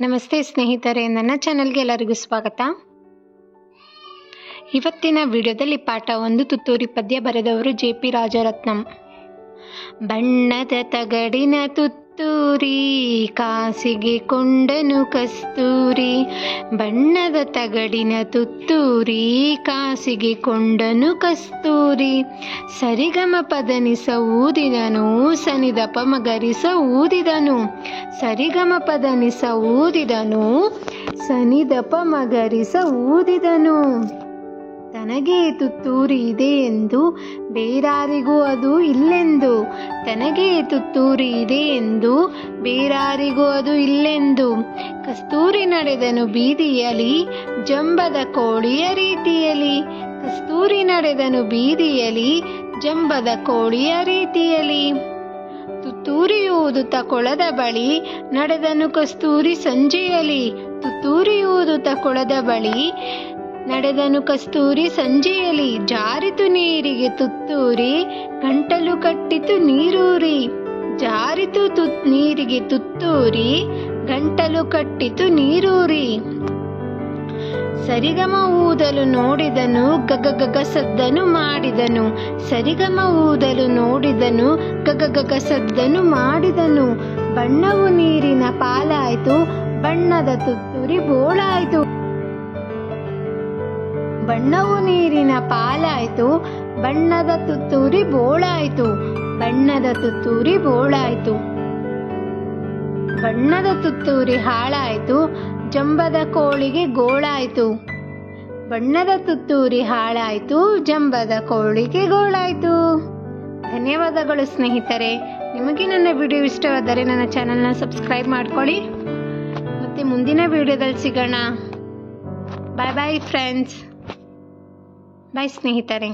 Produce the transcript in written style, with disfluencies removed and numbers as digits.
ನಮಸ್ತೆ ಸ್ನೇಹಿತರೆ, ನನ್ನ ಚಾನಲ್ಗೆ ಎಲ್ಲರಿಗೂ ಸ್ವಾಗತ. ಇವತ್ತಿನ ವಿಡಿಯೋದಲ್ಲಿ ಪಾಠ 1 ತುತ್ತೂರಿ ಪದ್ಯ ಬರೆದವರು ಜೆ.ಪಿ. ರಾಜರತ್ನಂ. ಬಣ್ಣದ ತಗಡಿನ ತುತ್ತೂರಿ ಕಾಸಿಗೆ ಕೊಂಡನು ಕಸ್ತೂರಿ, ಬಣ್ಣದ ತಗಡಿನ ತುತ್ತೂರಿ ಕಾಸಿಗೆ ಕೊಂಡನು ಕಸ್ತೂರಿ, ಸರಿಗಮ ಪದನಿಸ ಊದಿದನು ಸನಿದಪ ಮಗರಿಸ ಊದಿದನು, ಸರಿಗಮ ಪದನಿಸ ಊದಿದನು ಸನಿದಪ ಮಗರಿಸ ಊದಿದನು. ತನಗೆ ತುತ್ತೂರಿ ಇದೆ ಎಂದು ಬೇರಾರಿಗೂ ಅದು ಇಲ್ಲೆಂದು, ತನಗೆ ತುತ್ತೂರಿ ಇದೆ ಎಂದು ಬೇರಾರಿಗೂ ಅದು ಇಲ್ಲೆಂದು, ಕಸ್ತೂರಿ ನಡೆದನು ಬೀದಿಯಲಿ ಜಂಬದ ಕೋಳಿಯ ರೀತಿಯಲಿ, ಕಸ್ತೂರಿ ನಡೆದನು ಬೀದಿಯಲಿ ಜಂಬದ ಕೋಳಿಯ ರೀತಿಯಲಿ, ತುತ್ತೂರಿ ಊದುತ್ತ ಕೊಳದ ಬಳಿ ನಡೆದನು ಕಸ್ತೂರಿ ಸಂಜೆಯಲಿ, ತುತ್ತೂರಿ ಊದುತ್ತ ಕೊಳದ ಬಳಿ ನಡೆದನು ಕಸ್ತೂರಿ ಸಂಜೆಯಲಿ, ಜಾರಿತು ನೀರಿಗೆ ತುತ್ತೂರಿ ಗಂಟಲು ಕಟ್ಟಿತು ನೀರೂರಿ, ಜಾರಿತು ನೀರಿಗೆ ತುತ್ತೂರಿ ಗಂಟಲು ಕಟ್ಟಿತು ನೀರೂರಿ, ಸರಿಗಮ ಊದಲು ನೋಡಿದನು ಗಗಗಗ ಸದ್ದನು ಮಾಡಿದನು, ಸರಿಗಮ ಊದಲು ನೋಡಿದನು ಗಗಗಗ ಸದ್ದನು ಮಾಡಿದನು, ಬಣ್ಣವು ನೀರಿನ ಪಾಲಾಯ್ತು ಬಣ್ಣದ ತುತ್ತೂರಿ ಬೋಳಾಯ್ತು, ಬಣ್ಣವು ನೀರಿನ ಪಾಲಾಯ್ತು ಬಣ್ಣದ ತುತ್ತೂರಿ ಬೋಳಾಯ್ತು, ಬಣ್ಣದ ತುತ್ತೂರಿ ಬೋಳಾಯ್ತು, ಬಣ್ಣದ ತುತ್ತೂರಿ ಹಾಳಾಯ್ತು ಜಂಬದ ಕೋಳಿಗೆ ಗೋಳಾಯ್ತು, ಬಣ್ಣದ ತುತ್ತೂರಿ ಹಾಳಾಯ್ತು ಜಂಬದ ಕೋಳಿಗೆ ಗೋಳಾಯ್ತು. ಧನ್ಯವಾದಗಳು ಸ್ನೇಹಿತರೆ. ನಿಮಗೆ ನನ್ನ ವಿಡಿಯೋ ಇಷ್ಟವಾದರೆ ನನ್ನ ಚಾನಲ್ನ ಸಬ್ಸ್ಕ್ರೈಬ್ ಮಾಡ್ಕೊಳ್ಳಿ. ಮತ್ತೆ ಮುಂದಿನ ವಿಡಿಯೋದಲ್ಲಿ ಸಿಗೋಣ. ಬಾಯ್ ಬಾಯ್ ಫ್ರೆಂಡ್ಸ್. ಬಾಯ್ ಸ್ನೇಹಿತರೆ.